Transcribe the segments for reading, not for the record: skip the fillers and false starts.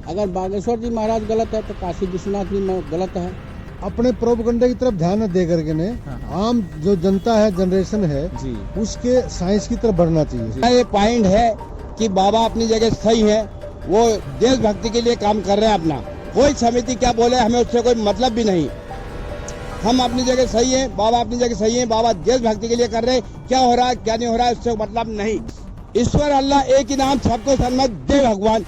अगर बागेश्वर जी महाराज गलत है तो काशी विश्वनाथ भी गलत है। अपने प्रोपगंडे की तरफ ध्यान न दे करके ने आम जो जनता है, जनरेशन है जी, उसके साइंस की तरफ बढ़ना चाहिए। ये पॉइंट है कि बाबा अपनी जगह सही है, वो देशभक्ति के लिए काम कर रहे हैं अपना। कोई समिति क्या बोले हमें उससे कोई मतलब भी नहीं। हम अपनी जगह सही है, बाबा अपनी जगह सही है। बाबा देशभक्ति के लिए कर रहे हैं, क्या हो रहा है क्या नहीं हो रहा है उससे मतलब नहीं। ईश्वर अल्लाह एक ही नाम, सबको सन्मत दे भगवान।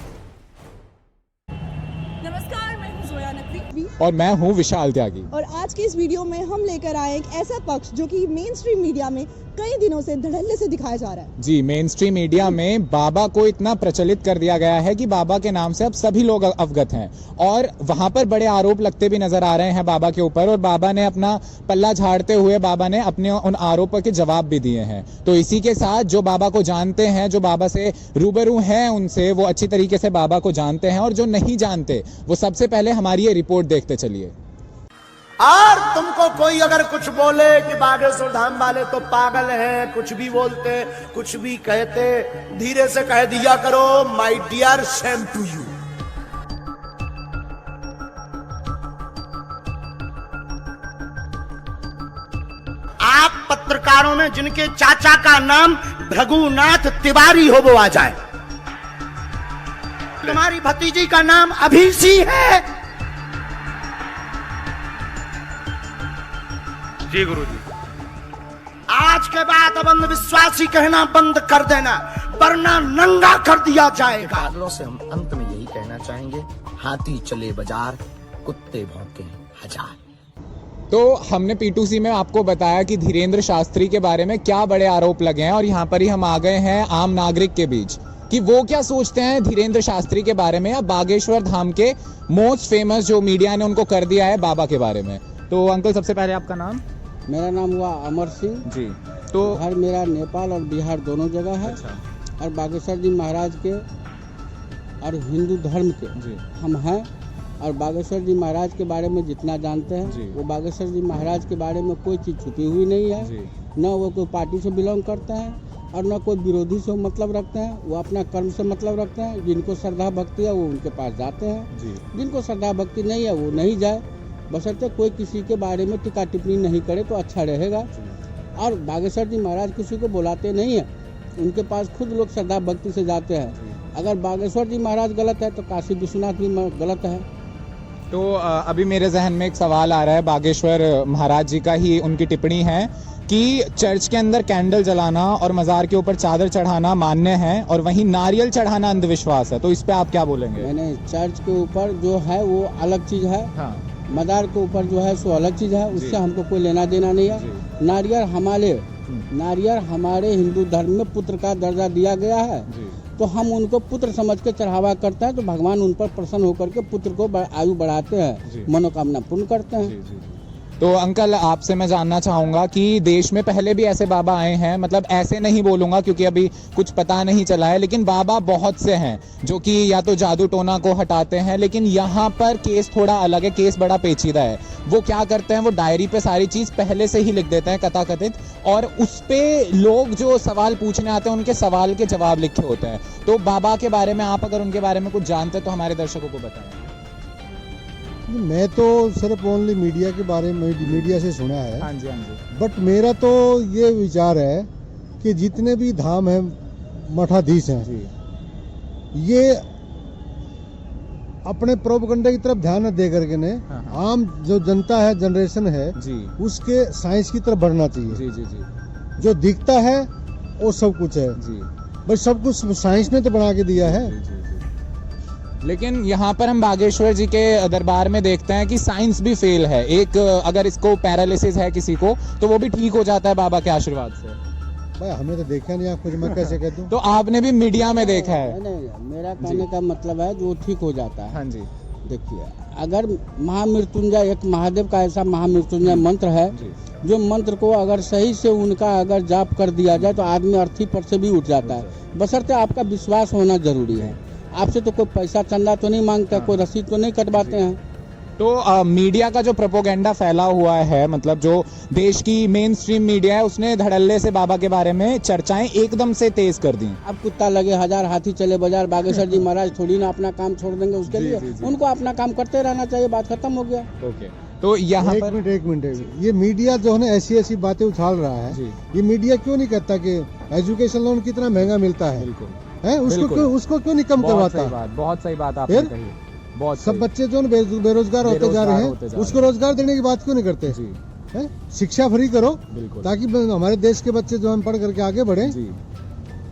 नमस्कार, मैं हूं जोया नकवी और मैं हूँ विशाल त्यागी। और आज की इस वीडियो में हम लेकर आए एक ऐसा पक्ष जो कि मेन स्ट्रीम मीडिया में कई दिनों से धड़ल्ले से दिखाया जा रहा है। जी, मेन स्ट्रीम मीडिया में बाबा को इतना प्रचलित कर दिया गया है कि बाबा के नाम से अब सभी लोग अवगत हैं और वहां पर बड़े आरोप लगते भी नजर आ रहे हैं बाबा के ऊपर। और बाबा ने अपना पल्ला झाड़ते हुए बाबा ने अपने उन आरोपों के जवाब भी दिए हैं। तो इसी के साथ जो बाबा को जानते हैं, जो बाबा से रूबरू हैं उनसे, वो अच्छी तरीके से बाबा को जानते हैं, और जो नहीं जानते वो सबसे पहले हमारी ये रिपोर्ट देखते चलिए। और तुमको कोई अगर कुछ बोले कि बागेश्वर धाम वाले तो पागल हैं, कुछ भी बोलते, कुछ भी कहते, धीरे से कह दिया करो my dear same to you. आप पत्रकारों में जिनके चाचा का नाम भृगुनाथ तिवारी हो वो आ जाए। तुम्हारी भतीजी का नाम अभिषी है। जी गुरुजी। आज के बाद अब अंधविश्वासी कहना बंद कर देना, वरना नंगा कर दिया जाएगा। पागलों से हम अंत में यही कहना चाहेंगे, हाथी चले बाजार, कुत्ते भौंके हजार। तो हमने P2C में आपको बताया कि धीरेन्द्र शास्त्री के बारे में क्या बड़े आरोप लगे हैं, और यहाँ पर ही हम आ गए हैं आम नागरिक के बीच कि वो क्या सोचते हैं धीरेन्द्र शास्त्री के बारे में, या बागेश्वर धाम के मोस्ट फेमस जो मीडिया ने उनको कर दिया है बाबा के बारे में। तो अंकल, सबसे पहले आपका नाम? मेरा नाम हुआ अमर सिंह जी। तो घर मेरा नेपाल और बिहार दोनों जगह है। अच्छा। और बागेश्वर जी महाराज के और हिंदू धर्म के जी। हम हैं। और बागेश्वर जी महाराज के बारे में जितना जानते जी। हैं, वो बागेश्वर जी महाराज के बारे में कोई चीज़ छुपी हुई नहीं है। जी। न वो कोई पार्टी से बिलोंग करते हैं और न कोई विरोधी से मतलब रखते हैं। वो अपना कर्म से मतलब रखते हैं। जिनको श्रद्धा भक्ति है वो उनके पास जाते हैं, जी। जिनको श्रद्धा भक्ति नहीं है वो नहीं जाए, बशर्ते कोई किसी के बारे में टीका टिप्पणी नहीं करे तो अच्छा रहेगा। और बागेश्वर जी महाराज किसी को बुलाते नहीं है, उनके पास खुद लोग श्रद्धा भक्ति से जाते हैं। अगर बागेश्वर जी महाराज गलत है तो काशी विश्वनाथ भी गलत है। तो अभी मेरे जहन में एक सवाल आ रहा है, बागेश्वर महाराज जी का ही उनकी टिप्पणी है कि चर्च के अंदर कैंडल जलाना और मज़ार के ऊपर चादर चढ़ाना मान्य है, और वहीं नारियल चढ़ाना अंधविश्वास है। तो इस पे आप क्या बोलेंगे? मैंने चर्च के ऊपर जो है वो अलग चीज़ है, हाँ। मदार के ऊपर जो है सो अलग चीज़ है, उससे हमको कोई लेना देना नहीं है। नारियल हमारे हिंदू धर्म में पुत्र का दर्जा दिया गया है, तो हम उनको पुत्र समझ के चढ़ावा करते हैं। तो भगवान उन पर प्रसन्न होकर के पुत्र को आयु बढ़ाते हैं, मनोकामना पूर्ण करते हैं। तो अंकल, आपसे मैं जानना चाहूँगा कि देश में पहले भी ऐसे बाबा आए हैं, मतलब ऐसे नहीं बोलूँगा क्योंकि अभी कुछ पता नहीं चला है, लेकिन बाबा बहुत से हैं जो कि या तो जादू टोना को हटाते हैं, लेकिन यहाँ पर केस थोड़ा अलग है, केस बड़ा पेचीदा है। वो क्या करते हैं, वो डायरी पे सारी चीज़ पहले से ही लिख देते हैं कथाकथित, और उस पे लोग जो सवाल पूछने आते हैं उनके सवाल के जवाब लिखे होते हैं। तो बाबा के बारे में आप अगर उनके बारे में कुछ जानते हैं तो हमारे दर्शकों को बताएं। मैं तो सिर्फ ओनली मीडिया के बारे में मीडिया से सुना है। हाँ जी, हाँ जी। बट मेरा तो ये विचार है कि जितने भी धाम हैं, मठाधीश हैं, ये अपने प्रोपगंडे की तरफ ध्यान न दे करके ने आम जो जनता है, जनरेशन है जी, उसके साइंस की तरफ बढ़ना चाहिए। जी जी जी। जो दिखता है वो सब कुछ है जी। भाई, सब कुछ साइंस ने तो बना के दिया है। जी। लेकिन यहाँ पर हम बागेश्वर जी के दरबार में देखते हैं कि साइंस भी फेल है। एक अगर इसको पैरालिसिस है किसी को तो वो भी ठीक हो जाता है बाबा के आशीर्वाद से। भाई हमें तो देखा नहीं, आप कुछ मैं कैसे कह दूं? तो आपने भी मीडिया में देखा है? नहीं, मेरा कहने का मतलब है जो ठीक हो जाता है। हाँ जी। देखिए, अगर महामृत्युंजय, एक महादेव का ऐसा महामृत्युंजय मंत्र है जो मंत्र को अगर सही से उनका अगर जाप कर दिया जाए तो आदमी अर्थी पर से भी उठ जाता है। बशर्ते आपका विश्वास होना जरूरी है। आपसे तो कोई पैसा चंदा तो नहीं मांगता, कोई रसीद तो नहीं कटवाते हैं। तो मीडिया का जो प्रोपोगेंडा फैला हुआ है, मतलब जो देश की मेन स्ट्रीम मीडिया है, उसने धड़ल्ले से बाबा के बारे में चर्चाएं एकदम से तेज कर दी। अब कुत्ता लगे हजार हाथी चले बाजार, बागेश्वर जी महाराज थोड़ी ना अपना काम छोड़ देंगे उसके लिए। उनको अपना काम करते रहना चाहिए, बात खत्म हो गया। ओके, तो यहाँ पर एक मिनट ये मीडिया जो है ना ऐसी बातें उछाल रहा है, ये मीडिया क्यों नहीं कहता कि एजुकेशन लोन कितना महंगा मिलता है? है उसको क्यों नहीं कम करवाता? बहुत सही बात आपने कही। बहुत सब बच्चे जो बेरोजगार होते जा रहे हैं, उसको रोजगार देने की बात क्यों नहीं करते? है शिक्षा फ्री करो, ताकि हमारे देश के बच्चे जो हम पढ़ करके आगे बढ़े।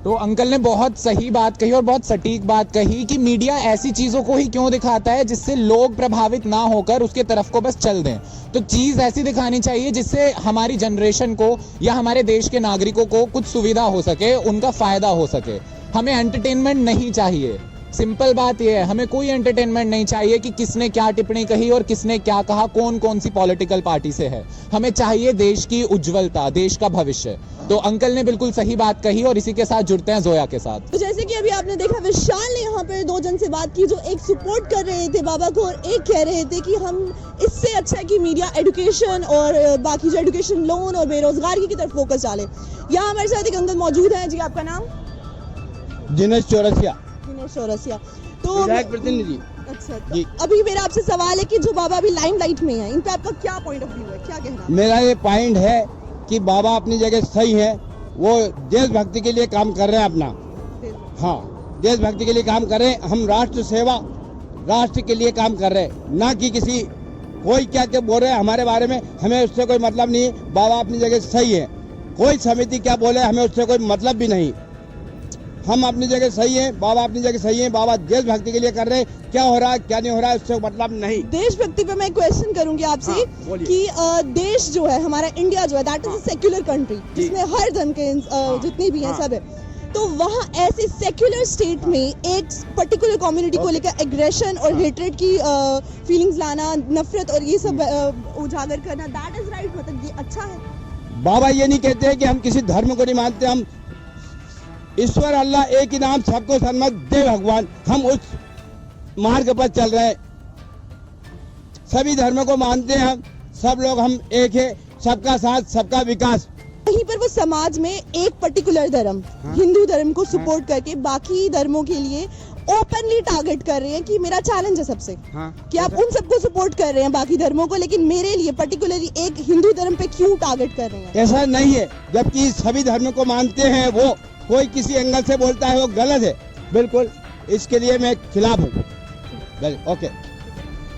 तो अंकल ने बहुत सही बात कही और बहुत सटीक बात कही कि मीडिया ऐसी चीजों को ही क्यों दिखाता है जिससे लोग प्रभावित ना होकर उसके तरफ को बस चल दें। तो चीज ऐसी दिखानी चाहिए जिससे हमारी जनरेशन को या हमारे देश के नागरिकों को कुछ सुविधा हो सके, उनका फायदा हो सके। हमें एंटरटेनमेंट नहीं चाहिए, सिंपल बात यह है, हमें कोई एंटरटेनमेंट नहीं चाहिए कि किसने क्या टिप्पणी कही और किसने क्या कहा, कौन कौन सी पॉलिटिकल पार्टी से है। हमें चाहिए देश की उज्जवलता, देश का भविष्य। तो अंकल ने बिल्कुल सही बात कही और इसी के साथ जुड़ते हैं जोया के साथ। तो जैसे कि अभी आपने देखा, विशाल ने यहाँ पे दो जन से बात की जो एक सपोर्ट कर रहे थे बाबा को और एक कह रहे थे कि हम इससे अच्छा है कि मीडिया एजुकेशन और बाकी जो एजुकेशन लोन और बेरोजगारी की तरफ फोकस डाले। यहाँ हमारे साथ एक अंकल मौजूद है। जी, आपका नाम? दिनेश चौरसिया, तो विधायक प्रतिनिधि। अच्छा, जी। अभी मेरा आपसे सवाल है कि जो बाबा अभी लाइमलाइट में है, इन पे आपका क्या पॉइंट ऑफ व्यू है, क्या कहना? मेरा ये पॉइंट है कि बाबा अपनी जगह सही है, वो देशभक्ति के लिए काम कर रहे हैं अपना। हाँ, देशभक्ति के लिए काम कर रहे हैं। हम राष्ट्र सेवा, राष्ट्र के लिए काम कर रहे हैं, ना कि किसी कोई क्या क्या बोल रहे हैं हमारे बारे में, हमें उससे कोई मतलब नहीं। बाबा अपनी जगह सही है, कोई समिति क्या बोले हमें उससे कोई मतलब भी नहीं। हम अपनी जगह सही है, बाबा अपनी जगह सही है। बाबा देशभक्ति के लिए कर रहे हैं, क्या हो रहा है क्या नहीं हो रहा है उससे मतलब नहीं। देशभक्ति पे मैं क्वेश्चन करूंगी आपसे। हाँ, कि देश जो है हमारा, इंडिया जो है, that is a secular country जिसमें हर धर्म के जितने भी हैं सब है। तो वहाँ ऐसे सेक्युलर स्टेट में एक पर्टिकुलर कम्युनिटी को लेकर एग्रेशन और हेट्रेड की फीलिंग्स लाना, नफरत और ये सब उजागर करना, दैट इज राइट? मतलब ये अच्छा है? बाबा ये नहीं कहते हैं कि हम किसी धर्म को नहीं मानते, हम ईश्वर अल्लाह एक ही नाम, सबको सन्मत दे भगवान, हम उस मार्ग पर चल रहे हैं। सभी धर्मों को मानते हैं हम, सब लोग हम एक है, सबका साथ सबका विकास। कहीं पर वो समाज में एक पर्टिकुलर धर्म, हिंदू धर्म को सपोर्ट करके बाकी धर्मों के लिए ओपनली टारगेट कर रहे हैं कि मेरा चैलेंज है सबसे कि आप उन सबको सपोर्ट कर रहे हैं बाकी धर्मों को, लेकिन मेरे लिए पर्टिकुलरली एक हिंदू धर्म पे क्यों टारगेट कर रहे हैं? ऐसा नहीं है, जबकि सभी धर्मों को मानते हैं। वो कोई किसी एंगल से बोलता है वो गलत है, बिल्कुल इसके लिए मैं खिलाफ हूँ। ओके,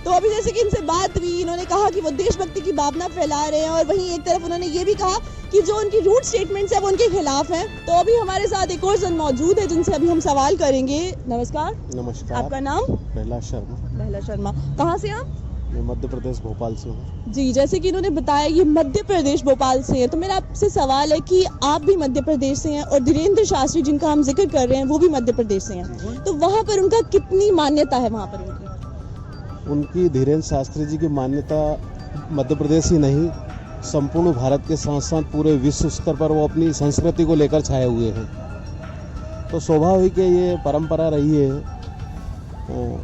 तो अभी जैसे कि इनसे बात हुई, इन्होंने कहा कि वो देशभक्ति की भावना फैला रहे हैं और वहीं एक तरफ उन्होंने ये भी कहा कि जो उनकी रूट स्टेटमेंट्स है वो उनके खिलाफ हैं। तो अभी हमारे साथ एक और जन मौजूद है जिनसे अभी हम सवाल करेंगे। नमस्कार। नमस्कार। आपका नाम? पहला शर्मा। कहाँ से आप? मैं मध्य प्रदेश भोपाल से हूँ। जी, जैसे कि इन्होंने बताया ये मध्य प्रदेश भोपाल से है, तो मेरा आपसे सवाल है कि आप भी मध्य प्रदेश से हैं और धीरेन्द्र शास्त्री जिनका हम जिक्र कर रहे हैं वो भी मध्य प्रदेश से हैं, तो वहाँ पर उनका कितनी मान्यता है? वहाँ पर उनकी धीरेन्द्र शास्त्री जी की मान्यता मध्य प्रदेश ही नहीं, संपूर्ण भारत के साथ साथ पूरे विश्व स्तर पर वो अपनी संस्कृति को लेकर छाए हुए हैं। तो स्वाभाविक है, ये परंपरा रही है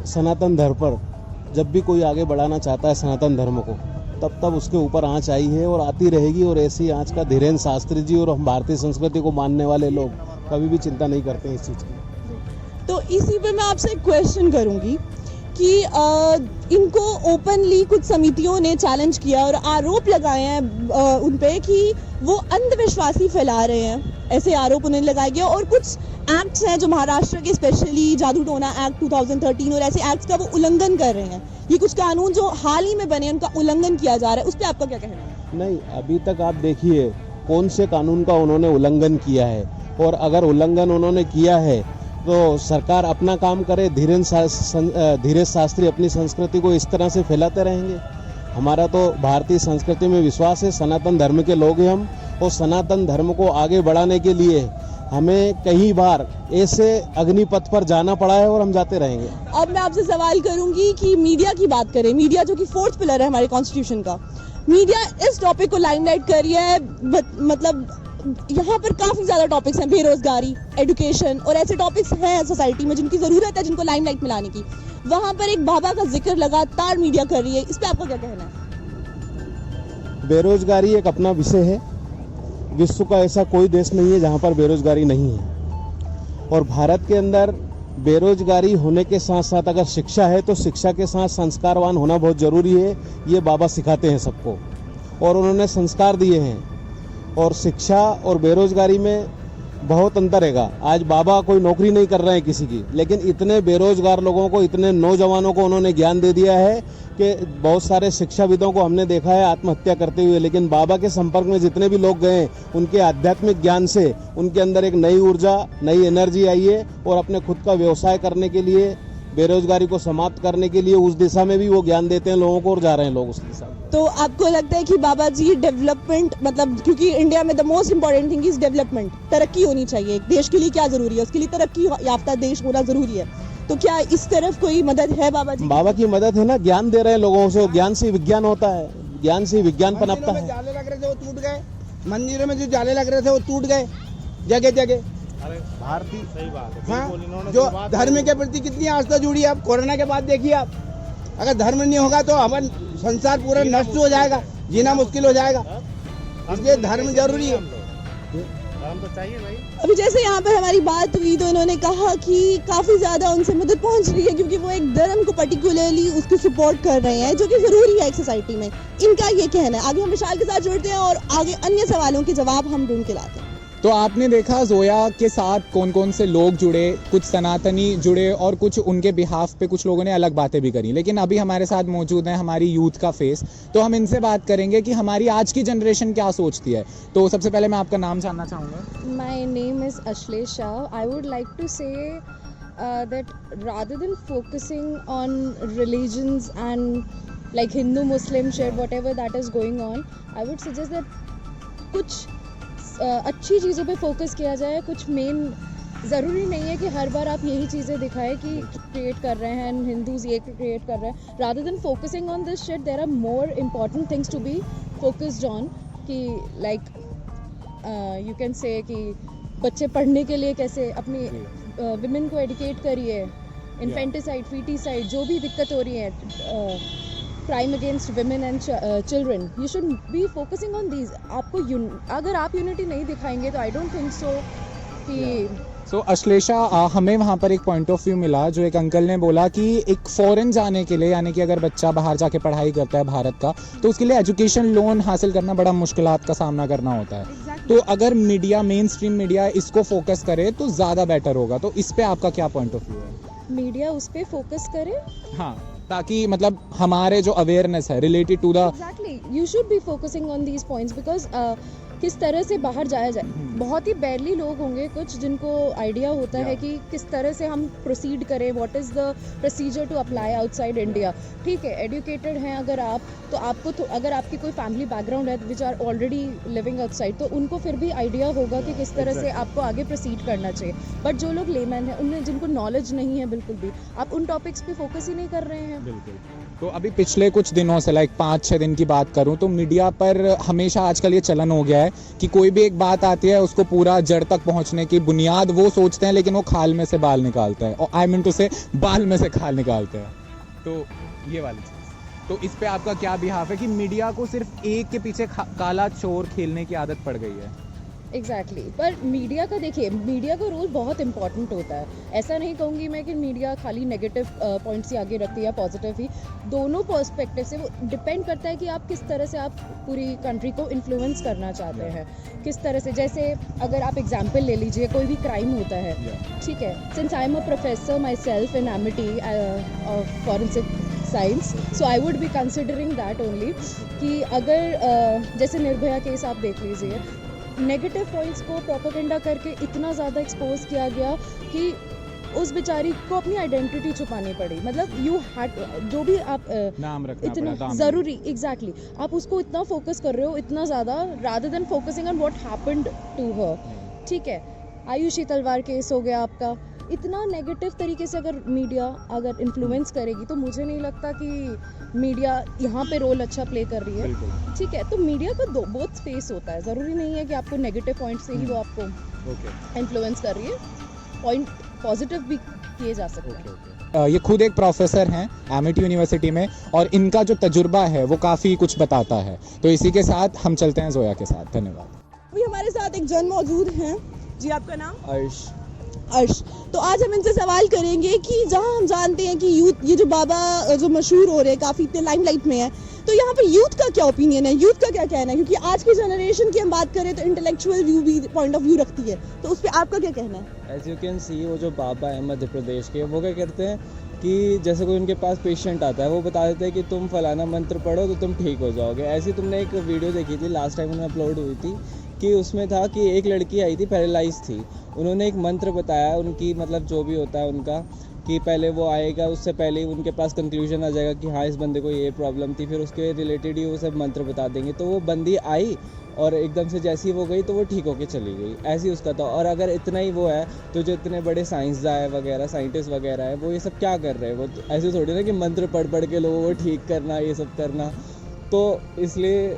सनातन धर्म पर। जब भी कोई आगे बढ़ाना चाहता है सनातन धर्म को, तब उसके ऊपर आंच आई है और आती रहेगी। और ऐसी आंच का धीरेन्द्र शास्त्री जी और हम भारतीय संस्कृति को मानने वाले लोग कभी भी चिंता नहीं करते इस चीज़ की। तो इसी पे मैं आपसे एक क्वेश्चन करूंगी कि इनको ओपनली कुछ समितियों ने चैलेंज किया और आरोप लगाए हैं उन पे कि वो अंधविश्वासी फैला रहे हैं, ऐसे आरोप उन्हें लगाए गए। और कुछ एक्ट्स हैं जो महाराष्ट्र के, स्पेशली जादू टोना एक्ट 2013 और ऐसे एक्ट्स का वो उल्लंघन कर रहे हैं। ये कुछ कानून जो हाल ही में बने उनका उल्लंघन किया जा रहा है, उस पर आपका क्या कहना है? नहीं, अभी तक आप देखिए कौन से कानून का उन्होंने उल्लंघन किया है, और अगर उल्लंघन उन्होंने किया है तो सरकार अपना काम करे, धीरेन्द्र शास्त्री अपनी संस्कृति को इस तरह से फैलाते रहेंगे। हमारा तो भारतीय संस्कृति में विश्वास है, सनातन धर्म के लोग हैं हम, और सनातन धर्म को आगे बढ़ाने के लिए हमें कई बार ऐसे अग्निपथ पर जाना पड़ा है और हम जाते रहेंगे। अब मैं आपसे सवाल करूंगी कि मीडिया की बात करें, मीडिया जो कि 4th पिलर है हमारे कॉन्स्टिट्यूशन का, मीडिया इस टॉपिक को लाइमलाइट कर रही है, मतलब यहाँ पर काफी ज्यादा टॉपिक्स हैं, बेरोजगारी, एजुकेशन और ऐसे टॉपिक्स हैं सोसाइटी में जिनकी जरूरत है, जिनको लाइमलाइट में लाने की। वहाँ पर एक बाबा का जिक्र लगातार मीडिया कर रही है, इस पे आपका क्या कहना है? बेरोजगारी एक अपना विषय है। विश्व का ऐसा कोई देश नहीं है जहाँ पर बेरोजगारी नहीं है, और भारत के अंदर बेरोजगारी होने के साथ साथ अगर शिक्षा है तो शिक्षा के साथ संस्कारवान होना बहुत ज़रूरी है। ये बाबा सिखाते हैं सबको, और उन्होंने संस्कार दिए हैं। और शिक्षा और बेरोजगारी में बहुत अंतर है। आज बाबा कोई नौकरी नहीं कर रहे हैं किसी की, लेकिन इतने बेरोजगार लोगों को, इतने नौजवानों को उन्होंने ज्ञान दे दिया है कि बहुत सारे शिक्षाविदों को हमने देखा है आत्महत्या करते हुए। लेकिन बाबा के संपर्क में जितने भी लोग गए, उनके आध्यात्मिक ज्ञान से उनके अंदर एक नई ऊर्जा, नई एनर्जी आई है, और अपने खुद का व्यवसाय करने के लिए, बेरोजगारी को समाप्त करने के लिए उस दिशा में भी वो ज्ञान देते हैं लोगों को, और जा रहे हैं लोग उस दिशा में। तो आपको लगता है कि बाबा जी डेवलपमेंट, मतलब क्योंकि इंडिया में the most important thing is development, तरक्की होनी चाहिए। एक देश के लिए क्या जरूरी है? उसके लिए तरक्की याफ्ता देश होना जरूरी है। तो क्या इस तरफ कोई मदद है बाबा जी? बाबा की मदद है ना, ज्ञान दे रहे हैं लोगों से। ज्ञान से विज्ञान होता है, ज्ञान से विज्ञान पनपता है। जाले लग रहे थे वो टूट गए, मंदिरों में जो जाले लग रहे थे वो टूट गए जगह जगह। भारतीय सही बात है। हाँ, जो धर्म के प्रति कितनी आस्था जुड़ी है। अब कोरोना के बाद देखिए आप, अगर धर्म नहीं होगा तो हमारा संसार पूरा नष्ट हो जाएगा, जीना मुश्किल हो जाएगा। इसलिए धर्म जरूरी है। धर्म तो चाहिए भाई। अभी जैसे यहाँ पर हमारी बात हुई तो इन्होंने कहा कि काफी ज्यादा उनसे मदद पहुंच रही है, क्योंकि वो एक धर्म को पर्टिकुलरली उसकी सपोर्ट कर रहे हैं, जो कि जरूरी है एक सोसाइटी में। इनका ये कहना है। आगे हम विशाल के साथ जुड़ते हैं और आगे अन्य सवालों के जवाब हम ढूंढ के लाते हैं। तो आपने देखा जोया के साथ कौन कौन से लोग जुड़े, कुछ सनातनी जुड़े और कुछ उनके बिहाफ पे कुछ लोगों ने अलग बातें भी करी। लेकिन अभी हमारे साथ मौजूद है हमारी यूथ का फेस, तो हम इनसे बात करेंगे कि हमारी आज की जनरेशन क्या सोचती है। तो सबसे पहले मैं आपका नाम जानना चाहूँगा। My name is Ashlesha. I would like to say that rather than focusing on religions and like Hindu, Muslim shit, whatever that is going on, I would suggest that कुछ अच्छी चीज़ों पे फोकस किया जाए। कुछ मेन ज़रूरी नहीं है कि हर बार आप यही चीज़ें दिखाएं कि क्रिएट कर रहे हैं हिंदूज, ये क्रिएट कर रहे हैं। Rather than focusing on this shit, there are more important things to be focused on. कि लाइक यू कैन से कि बच्चे पढ़ने के लिए कैसे अपनी विमेन को एडुकेट करिए, इन्फेंटिसाइड, फीटिसाइड, जो भी दिक्कत हो रही है, crime against women and children, you should be focusing on these. आपको अगर आप यूनिटी नहीं दिखाएंगे तो आई डोंट थिंक सो कि सो अश्लेषा, हमें वहाँ पर एक पॉइंट ऑफ व्यू मिला जो एक अंकल ने बोला कि एक फॉरेन जाने के लिए, यानी कि अगर बच्चा बाहर जाके पढ़ाई करता है भारत का, तो उसके लिए एजुकेशन लोन हासिल करना बड़ा मुश्किलात का सामना करना होता है। तो अगर मीडिया, मेन स्ट्रीम मीडिया इसको फोकस करे तो ज़्यादा बेटर होगा। तो इस पे आपका क्या पॉइंट ऑफ व्यू है? मीडिया उस पर फोकस करे, हाँ, ताकि मतलब हमारे जो अवेयरनेस है related to the, exactly, you should be focusing on these points because किस तरह से बाहर जाया जाए। बहुत ही बैरली लोग होंगे कुछ जिनको आइडिया होता है कि किस तरह से हम प्रोसीड करें, what is the procedure to apply outside India. ठीक है, एजुकेटेड हैं अगर आप, तो आपको अगर आपकी कोई फैमिली बैकग्राउंड है which are already living outside, तो उनको फिर भी आइडिया होगा कि किस तरह से आपको आगे प्रोसीड करना चाहिए। बट जो लोग लेमैन हैं, उन्हें जिनको नॉलेज नहीं है बिल्कुल भी, आप उन टॉपिक्स पे फोकस ही नहीं कर रहे हैं। बिल्कुल। तो अभी पिछले कुछ दिनों से, लाइक 5-6 दिन की बात करूं, तो मीडिया पर हमेशा आजकल ये चलन हो गया है कि कोई भी एक बात आती है उसको पूरा जड़ तक पहुंचने की बुनियाद वो सोचते हैं, लेकिन वो खाल में से बाल निकालता है, और आई मीन टू से बाल में से खाल निकालते हैं। तो ये वाली चीज़, तो इस पे आपका क्या बिहाफ है कि मीडिया को सिर्फ एक के पीछे काला चोर खेलने की आदत पड़ गई है? एग्जैक्टली पर मीडिया का देखिए, मीडिया का रोल बहुत इंपॉर्टेंट होता है। ऐसा नहीं कहूँगी मैं कि मीडिया खाली नेगेटिव पॉइंट्स ही आगे रखती है या पॉजिटिव ही, दोनों पर्सपेक्टिव से वो डिपेंड करता है कि आप किस तरह से आप पूरी कंट्री को इन्फ्लुएंस करना चाहते हैं, किस तरह से। जैसे अगर आप एग्जाम्पल ले लीजिए, कोई भी क्राइम होता है, ठीक है, since I am a professor my self in Amity of forensic science, so I would be considering that only कि अगर जैसे निर्भया केस आप देख लीजिए, नेगेटिव पॉइंट्स को प्रोपेगेंडा करके इतना ज़्यादा एक्सपोज किया गया कि उस बेचारी को अपनी आइडेंटिटी छुपानी पड़ी। मतलब यू हैड, जो भी आप नाम रखना इतना ज़रूरी, एग्जैक्टली, आप उसको इतना फोकस कर रहे हो, इतना ज़्यादा, rather than focusing on what happened to her. ठीक है, आयुषी तलवार केस हो गया आपका, इतना नेगेटिव तरीके से अगर मीडिया अगर इन्फ्लुएंस करेगी तो मुझे नहीं लगता कि मीडिया यहाँ पे रोल अच्छा प्ले कर रही है। ठीक है, तो मीडिया का बहुत स्पेस होता है, ज़रूरी नहीं है कि आपको नेगेटिव पॉइंट से ही वो आपको इन्फ्लुएंस कर रही है, पॉइंट पॉजिटिव भी किए जा सकते हैं। ये खुद एक प्रोफेसर हैं एमिटी यूनिवर्सिटी में और इनका जो तजुर्बा है वो काफ़ी कुछ बताता है। तो इसी के साथ हम चलते हैं जोया के साथ। धन्यवाद। अभी हमारे साथ एक जन मौजूद हैं। जी, आपका नाम? अर्श। तो आज हम इनसे सवाल करेंगे कि जहां हम जानते हैं कि यूथ, ये जो बाबा जो मशहूर हो रहे हैं, काफ़ी इतने लाइमलाइट में है, तो यहाँ पे यूथ का क्या ओपिनियन है, यूथ का क्या कहना है? क्योंकि आज की जनरेशन की हम बात करें तो इंटेलेक्चुअल व्यू भी पॉइंट ऑफ व्यू रखती है, तो उस पर आपका क्या कहना है? एज यू कैन सी, वो जो बाबा है मध्य प्रदेश के, वो क्या करते हैं कि जैसे कोई उनके पास पेशेंट आता है, वो बता देते हैं कि तुम फलाना मंत्र पढ़ो तो तुम ठीक हो जाओगे। ऐसे तुमने एक वीडियो देखी थी लास्ट टाइम उन्हें अपलोड हुई थी कि उसमें था कि एक लड़की आई थी, पैरालाइज थी, उन्होंने एक मंत्र बताया उनकी, मतलब जो भी होता है उनका, कि पहले वो आएगा, उससे पहले ही उनके पास कंक्लूजन आ जाएगा कि हाँ इस बंदे को ये प्रॉब्लम थी, फिर उसके रिलेटेड ही वो सब मंत्र बता देंगे। तो वो बंदी आई और एकदम से जैसी वो गई तो वो ठीक होके चली गई, ऐसी उसका था। और अगर इतना ही वो है तो जो इतने बड़े साइंसदान वगैरह, साइंटिस्ट वगैरह है, वो ये सब क्या कर रहे हैं? वो ऐसे थोड़ी ना कि मंत्र पढ़ पढ़ के लोगों को ठीक करना, ये सब करना। तो इसलिए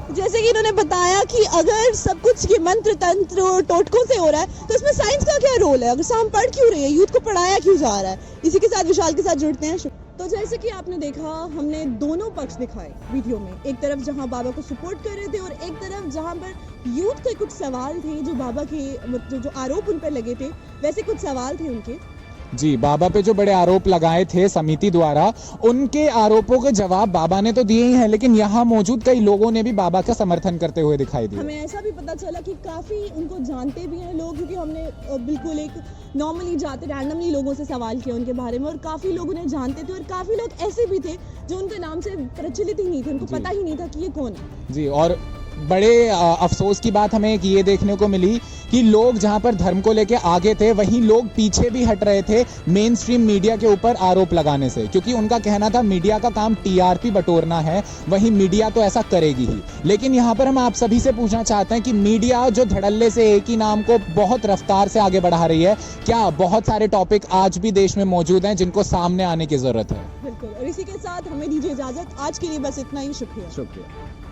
जैसे कि इन्होंने बताया कि अगर सब कुछ ये मंत्र तंत्र और टोटकों से हो रहा है तो इसमें साइंस का क्या रोल है? अगर हम पढ़ क्यों रहे हैं, यूथ को पढ़ाया क्यों जा रहा है? इसी के साथ विशाल के साथ जुड़ते हैं। तो जैसे कि आपने देखा, हमने दोनों पक्ष दिखाए वीडियो में, एक तरफ जहां बाबा को सपोर्ट कर रहे थे और एक तरफ जहां पर यूथ के कुछ सवाल थे, जो बाबा के जो आरोप उन पर लगे थे, वैसे कुछ सवाल थे उनके। जी, बाबा पे जो बड़े आरोप लगाए थे समिति द्वारा, उनके आरोपों के जवाब बाबा ने तो दिए ही हैं, लेकिन यहाँ मौजूद कई लोगों ने भी बाबा का समर्थन करते हुए दिखाई दिया। हमें ऐसा भी पता चला कि काफ़ी उनको जानते भी हैं लोग, क्योंकि हमने बिल्कुल एक नॉर्मली जाते रैंडमली लोगों से सवाल किया उनके बारे में, और काफ़ी लोग उन्हें जानते थे और काफ़ी लोग ऐसे भी थे जो उनके नाम से प्रचलित ही नहीं थे, उनको पता ही नहीं था कि ये कौन है। जी, और बड़े अफसोस की बात हमें एक ये देखने को मिली कि लोग जहां पर धर्म को लेके आगे थे, वहीं लोग पीछे भी हट रहे थे मेन स्ट्रीम मीडिया के ऊपर आरोप लगाने से, क्योंकि उनका कहना था मीडिया का काम टीआरपी बटोरना है, वहीं मीडिया तो ऐसा करेगी ही। लेकिन यहाँ पर हम आप सभी से पूछना चाहते हैं कि मीडिया जो धड़ल्ले से एक ही नाम को बहुत रफ्तार से आगे बढ़ा रही है, क्या बहुत सारे टॉपिक आज भी देश में मौजूद हैं जिनको सामने आने की जरूरत है? बिल्कुल, और इसी के साथ हमें दीजिए इजाजत। आज के लिए बस इतना ही। शुक्रिया।